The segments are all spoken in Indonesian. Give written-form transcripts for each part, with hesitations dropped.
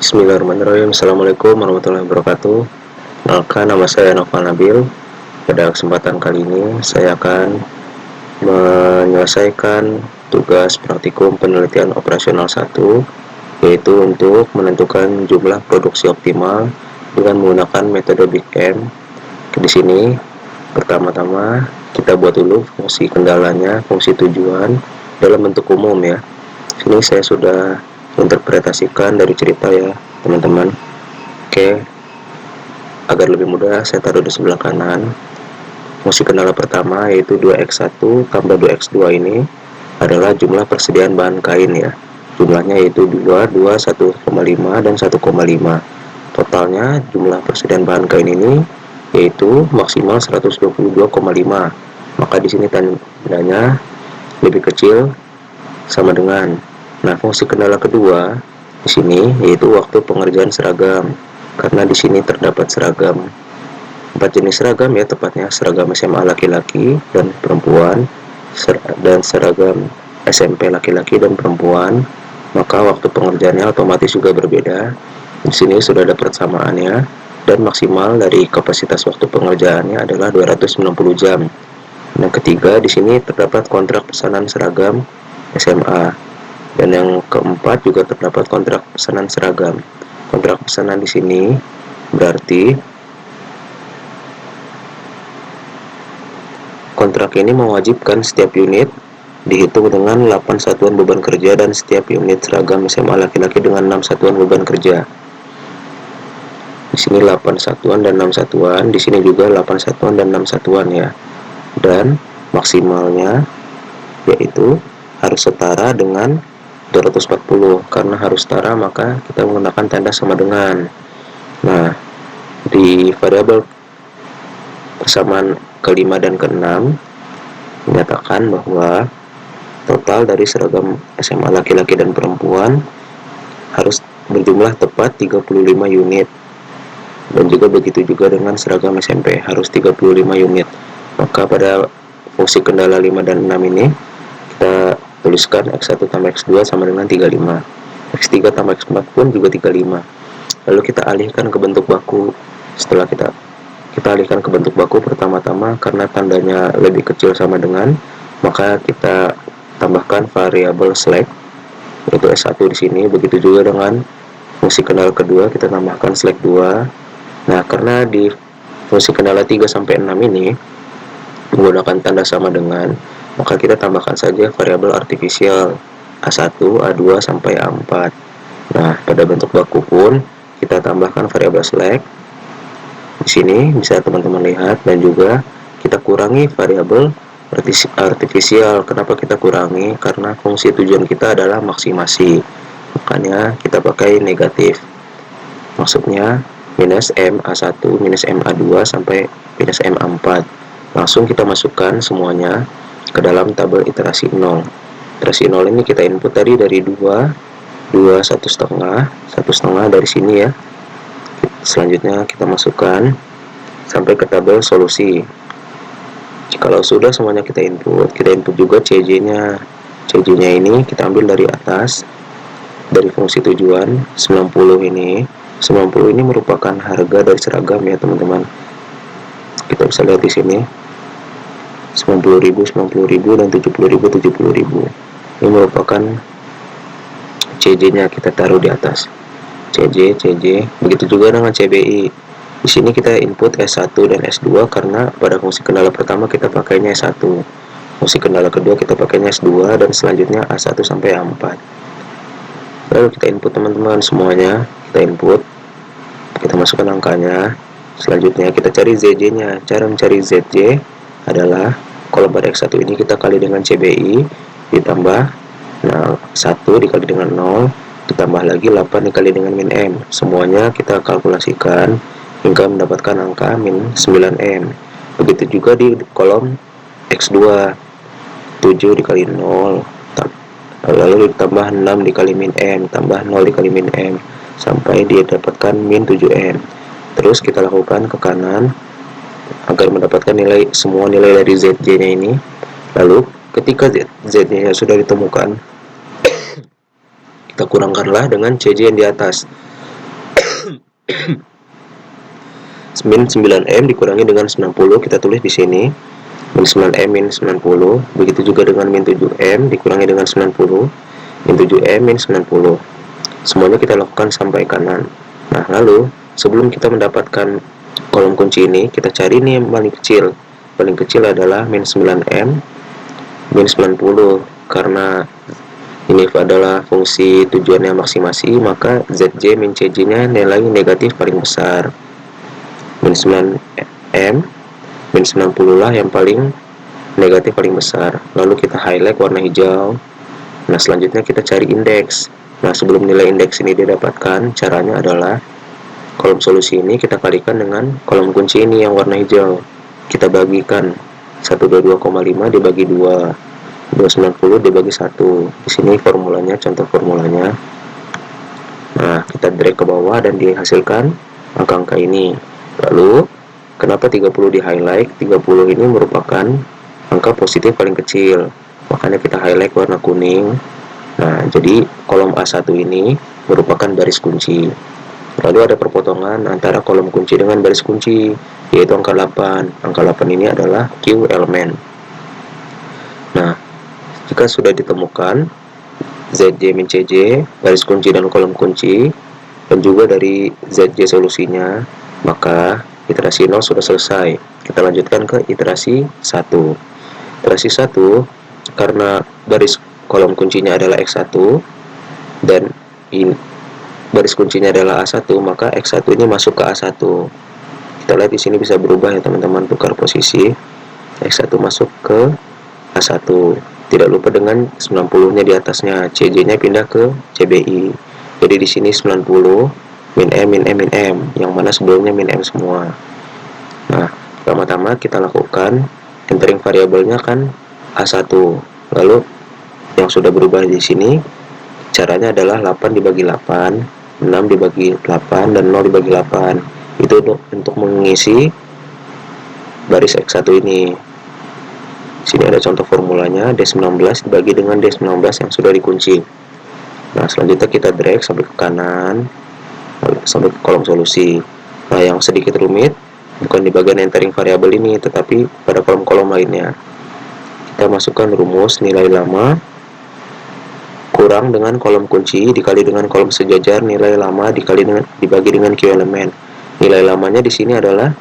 Bismillahirrahmanirrahim. Assalamualaikum warahmatullahi wabarakatuh. Perkenalkan, nama saya Noval Nabil. Pada kesempatan kali ini saya akan menyelesaikan tugas praktikum penelitian operasional 1, yaitu untuk menentukan jumlah produksi optimal dengan menggunakan metode Big M. Di sini pertama-tama kita buat dulu fungsi kendalanya, fungsi tujuan dalam bentuk umum ya. Sini saya sudah interpretasikan dari cerita ya teman-teman. Oke, agar lebih mudah saya taruh di sebelah kanan. Fungsi kendala pertama yaitu 2x1 tambah 2x2 ini adalah jumlah persediaan bahan kain ya. Jumlahnya yaitu 2, 1,5 dan 1,5. Totalnya jumlah persediaan bahan kain ini yaitu maksimal 122,5. Maka di sini tandanya lebih kecil sama dengan. Nah, fungsi kendala kedua di sini yaitu waktu pengerjaan seragam. Karena di sini terdapat seragam 4 jenis seragam ya, tepatnya seragam SMA laki-laki dan perempuan dan seragam SMP laki-laki dan perempuan, maka waktu pengerjaannya otomatis juga berbeda. Di sini sudah ada persamaannya dan maksimal dari kapasitas waktu pengerjaannya adalah 290 jam. Yang ketiga, di sini terdapat kontrak pesanan seragam SMA. Dan yang keempat juga terdapat kontrak pesanan seragam. Kontrak pesanan di sini berarti kontrak ini mewajibkan setiap unit dihitung dengan 8 satuan beban kerja dan setiap unit seragam SMA laki-laki dengan 6 satuan beban kerja. Di sini 8 satuan dan 6 satuan, di sini juga 8 satuan dan 6 satuan ya. Dan maksimalnya yaitu harus setara dengan 240. Karena harus setara maka kita menggunakan tanda sama dengan. Nah, di variabel persamaan ke-5 dan ke-6 menyatakan bahwa total dari seragam SMA laki-laki dan perempuan harus berjumlah tepat 35 unit. Dan juga begitu juga dengan seragam SMP harus 35 unit. Maka pada fungsi kendala 5 dan 6 ini kita tuliskan X1 tambah X2 sama dengan 35. X3 tambah X4 pun juga 35. Lalu kita alihkan ke bentuk baku. Setelah kita alihkan ke bentuk baku, pertama-tama karena tandanya lebih kecil sama dengan, maka kita tambahkan variabel slack yaitu S1 di sini. Begitu juga dengan fungsi kendala kedua, kita tambahkan slack 2. Nah, karena di fungsi kendala 3 sampai 6 ini menggunakan tanda sama dengan, maka kita tambahkan saja variabel artifisial A1, A2 sampai A4. Nah, pada bentuk baku pun kita tambahkan variabel slack. Di sini bisa teman-teman lihat, dan juga kita kurangi variabel artifisial. Kenapa kita kurangi? Karena fungsi tujuan kita adalah maksimasi. Makanya kita pakai negatif. Maksudnya minus M A1 minus M A2 sampai minus M A4. Langsung kita masukkan semuanya ke dalam tabel iterasi 0. Iterasi 0 ini kita input tadi dari 2, 1,5 dari sini ya. Selanjutnya kita masukkan sampai ke tabel solusi. Kalau sudah semuanya kita input juga CJ-nya. CJ-nya ini kita ambil dari atas, dari fungsi tujuan 90 ini. 90 ini merupakan harga dari seragam ya teman-teman. Kita bisa lihat di sini. 90.000, 90.000 dan 70.000, 70.000. Ini merupakan CJ-nya, kita taruh di atas. CJ. Begitu juga dengan CBI. Di sini kita input S1 dan S2 karena pada fungsi kendala pertama kita pakainya S1. Fungsi kendala kedua kita pakainya S2 dan selanjutnya A1 sampai A4. Lalu kita input teman-teman semuanya, kita input. Kita masukkan angkanya. Selanjutnya kita cari ZJ-nya. Cara mencari ZJ adalah kolom pada X1 ini kita kali dengan CBI ditambah 1 dikali dengan 0 ditambah lagi 8 dikali dengan min M. Semuanya kita kalkulasikan hingga mendapatkan angka min 9M. Begitu juga di kolom X2, 7 dikali 0 lalu ditambah 6 dikali min M tambah 0 dikali min M sampai dia dapatkan min 7M. Terus kita lakukan ke kanan agar mendapatkan semua nilai dari ZJ-nya ini. Lalu ketika ZJ-nya sudah ditemukan, kita kurangkanlah dengan CJ yang di atas. min 9M dikurangi dengan 90, kita tulis di sini. Min 9M min 90. Begitu juga dengan min 7M dikurangi dengan 90. Min 7M min 90. Semuanya kita lakukan sampai kanan. Nah, lalu sebelum kita mendapatkan kolom kunci ini, kita cari nih yang paling kecil. Paling kecil adalah min 9M min 90. Karena ini adalah fungsi tujuannya maksimasi, maka ZJ min CJ nya nilai negatif paling besar. Min 9M min 90 lah yang paling negatif paling besar. Lalu kita highlight warna hijau. Nah, selanjutnya kita cari indeks. Nah, sebelum nilai indeks ini didapatkan, caranya adalah kolom solusi ini kita kalikan dengan kolom kunci ini yang warna hijau. Kita bagikan 122,5 dibagi 2. 290 dibagi 1. Di sini formulanya, contoh formulanya. Nah, kita drag ke bawah dan dihasilkan angka-angka ini. Lalu, kenapa 30 di highlight? 30 ini merupakan angka positif paling kecil. Makanya kita highlight warna kuning. Nah, jadi kolom A1 ini merupakan baris kunci. Lalu ada perpotongan antara kolom kunci dengan baris kunci, yaitu angka 8. Angka 8 ini adalah Q elemen. Nah, jika sudah ditemukan ZJ min CJ, baris kunci dan kolom kunci, dan juga dari ZJ solusinya, maka iterasi 0 sudah selesai. Kita lanjutkan ke iterasi 1. Iterasi 1, karena baris kolom kuncinya adalah X1 dan baris kuncinya adalah A1, maka X1 ini masuk ke A1. Kita lihat di sini bisa berubah ya teman-teman, tukar posisi. X1 masuk ke A1. Tidak lupa dengan 90-nya di atasnya, CJ-nya pindah ke CBI. Jadi di sini 90 min M min M min M, yang mana sebelumnya min M semua. Nah, pertama-tama kita lakukan entering variabelnya kan A1. Lalu yang sudah berubah di sini caranya adalah 8 dibagi 8, 6 dibagi 8 dan 0 dibagi 8. Itu untuk mengisi baris X1 ini. Sini ada contoh formulanya, D19 dibagi dengan D19 yang sudah dikunci. Nah, selanjutnya kita drag sampai ke kanan, sampai ke kolom solusi. Nah, yang sedikit rumit bukan di bagian entering variabel ini, tetapi pada kolom-kolom lainnya. Kita masukkan rumus nilai lama kurang dengan kolom kunci dikali dengan kolom sejajar nilai lama dibagi dengan Q elemen. Nilai lamanya di sini adalah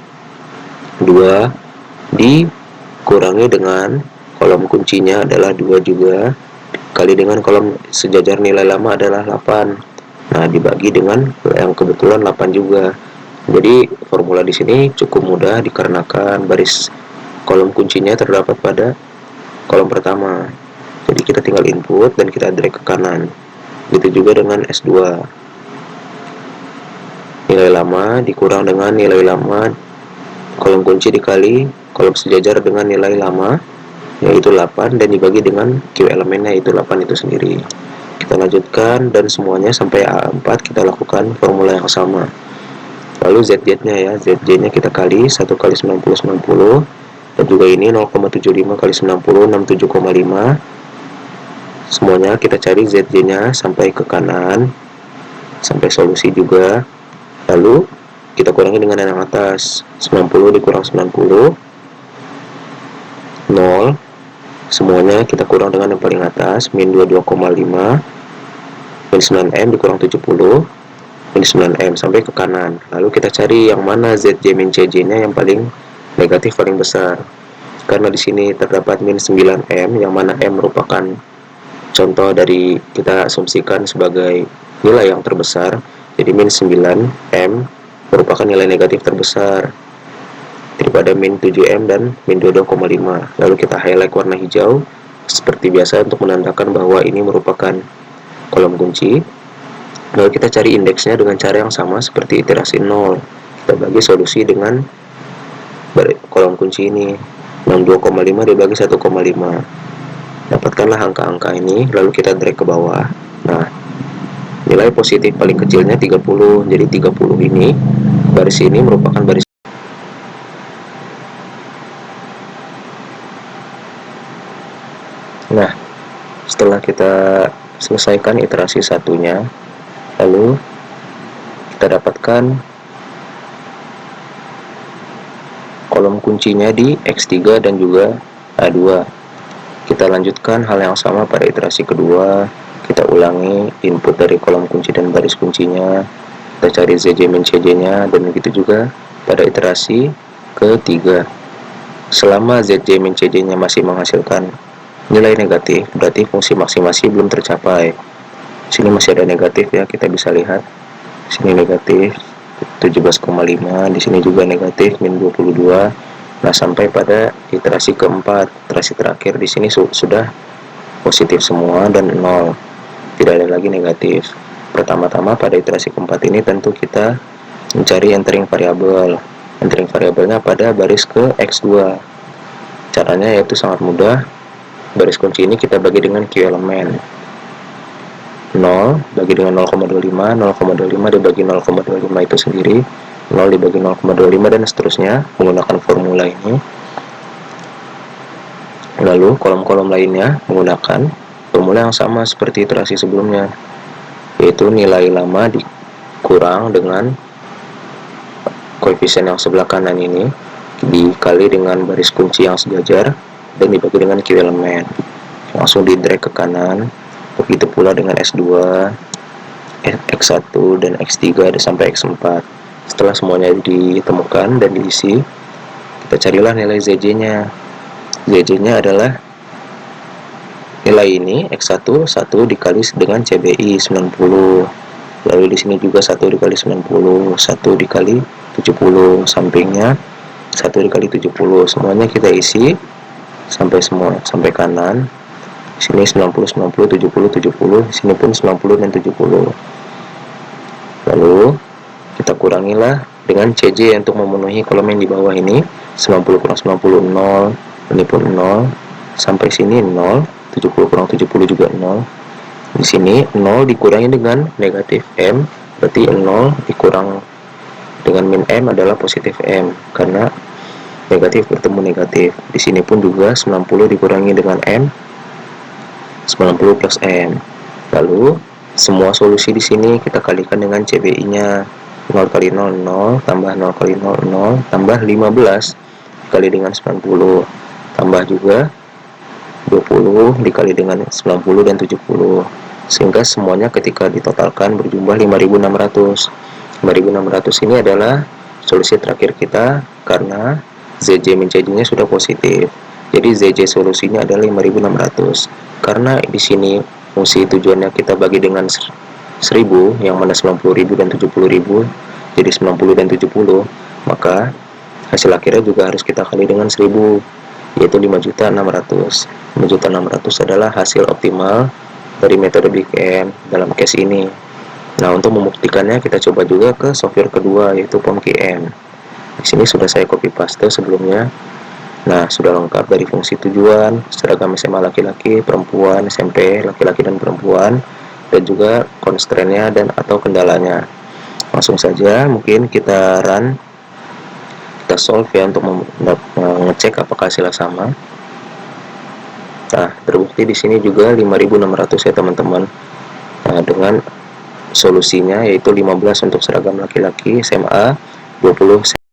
2 dikurangi dengan kolom kuncinya adalah 2 juga, kali dengan kolom sejajar nilai lama adalah 8. Nah, dibagi dengan yang kebetulan 8 juga. Jadi formula di sini cukup mudah dikarenakan baris kolom kuncinya terdapat pada kolom pertama. Jadi kita tinggal input dan kita drag ke kanan. Begitu juga dengan S2. Nilai lama dikurang dengan nilai lama kolom kunci dikali kolom sejajar dengan nilai lama, yaitu 8, dan dibagi dengan Q elemennya, yaitu 8 itu sendiri. Kita lanjutkan dan semuanya sampai A4 kita lakukan formula yang sama. Lalu ZJ-nya ya, ZJ-nya kita kali 1 kali 90 90, dan juga ini 0,75 kali 90 67,5. Semuanya kita cari ZJ-nya sampai ke kanan, sampai solusi juga. Lalu kita kurangi dengan yang atas, 90 dikurang 90, 0. Semuanya kita kurang dengan yang paling atas, min 22,5, min 9M dikurang 70, min 9M sampai ke kanan. Lalu kita cari yang mana ZJ min CJ-nya yang paling negatif paling besar. Karena di sini terdapat min 9M, yang mana M merupakan contoh dari kita asumsikan sebagai nilai yang terbesar. Jadi min 9M merupakan nilai negatif terbesar daripada min 7M dan min 22,5. Lalu kita highlight warna hijau seperti biasa untuk menandakan bahwa ini merupakan kolom kunci. Lalu kita cari indeksnya dengan cara yang sama seperti iterasi 0. Kita bagi solusi dengan kolom kunci ini, 62,5 dibagi 1,5. Dapatkanlah angka-angka ini, lalu kita drag ke bawah. Nah, nilai positif paling kecilnya 30. Jadi 30 ini, baris ini merupakan baris. Nah, setelah kita selesaikan iterasi satunya, lalu kita dapatkan kolom kuncinya di X3 dan juga A2. Kita lanjutkan hal yang sama pada iterasi kedua. Kita ulangi input dari kolom kunci dan baris kuncinya. Kita cari ZJ min CJ nya, dan begitu juga pada iterasi ketiga. Selama ZJ min CJ nya masih menghasilkan nilai negatif, berarti fungsi maksimasi belum tercapai. Sini masih ada negatif ya, kita bisa lihat. Sini negatif 17,5, di sini juga negatif min 22. Nah, sampai pada iterasi keempat, iterasi terakhir di sini sudah positif semua dan 0. Tidak ada lagi negatif. Pertama-tama pada iterasi keempat ini tentu kita mencari entering variabel. Entering variabelnya pada baris ke X2. Caranya yaitu sangat mudah. Baris kunci ini kita bagi dengan Q elemen. 0 bagi dengan 0,25, 0,25 dibagi 0,25 itu sendiri, 0 dibagi 0,25 dan seterusnya menggunakan formula ini. Lalu kolom-kolom lainnya menggunakan formula yang sama seperti iterasi sebelumnya, yaitu nilai lama dikurang dengan koefisien yang sebelah kanan ini dikali dengan baris kunci yang sejajar dan dibagi dengan Q elemen. Langsung di drag ke kanan. Begitu pula dengan S2, X1 dan X3 sampai X4. Setelah semuanya ditemukan dan diisi, kita carilah nilai ZJ-nya. ZJ-nya adalah nilai ini X1 1 dikali dengan CBI 90. Lalu di sini juga 1 dikali 90, 1 dikali 70, sampingnya 1 dikali 70. Semuanya kita isi sampai kanan. Sini 90, 90, 70, 70, sini pun 90 dan 70. Lalu kita kurangilah dengan CJ untuk memenuhi kolom yang di bawah ini. 90 kurang 90, 0, ini pun 0, sampai sini 0, 70 kurang 70 juga 0. Di sini 0 dikurangi dengan negatif M, berarti 0 dikurang dengan min M adalah positif M, karena negatif bertemu negatif. Di sini pun juga 90 dikurangi dengan M, 90 plus M. Lalu semua solusi di sini kita kalikan dengan CBI-nya. 0 kali 0 0 tambah 0 kali 0 0 tambah 15 dikali dengan 90 tambah juga 20 dikali dengan 90 dan 70, sehingga semuanya ketika ditotalkan berjumlah 5.600. 5.600 ini adalah solusi terakhir kita karena ZJ min CJ nya sudah positif. Jadi ZJ solusinya adalah 5.600. Karena di sini fungsi tujuannya kita bagi dengan 1000, yang mana 90.000 dan 70.000, jadi 90 dan 70, maka hasil akhirnya juga harus kita kali dengan 1000, yaitu 5.600. 5.600 adalah hasil optimal dari metode Big M dalam case ini. Nah, untuk membuktikannya kita coba juga ke software kedua, yaitu POMQM. Di sini sudah saya copy paste sebelumnya. Nah, sudah lengkap dari fungsi tujuan, seragam SMA laki-laki, perempuan, SMP, laki-laki dan perempuan, dan juga constraint-nya dan atau kendalanya. Langsung saja, mungkin kita run, kita solve ya untuk mengecek apakah hasilnya sama. Nah, terbukti di sini juga 5.600 ya teman-teman. Nah, dengan solusinya yaitu 15 untuk seragam laki-laki SMA, 20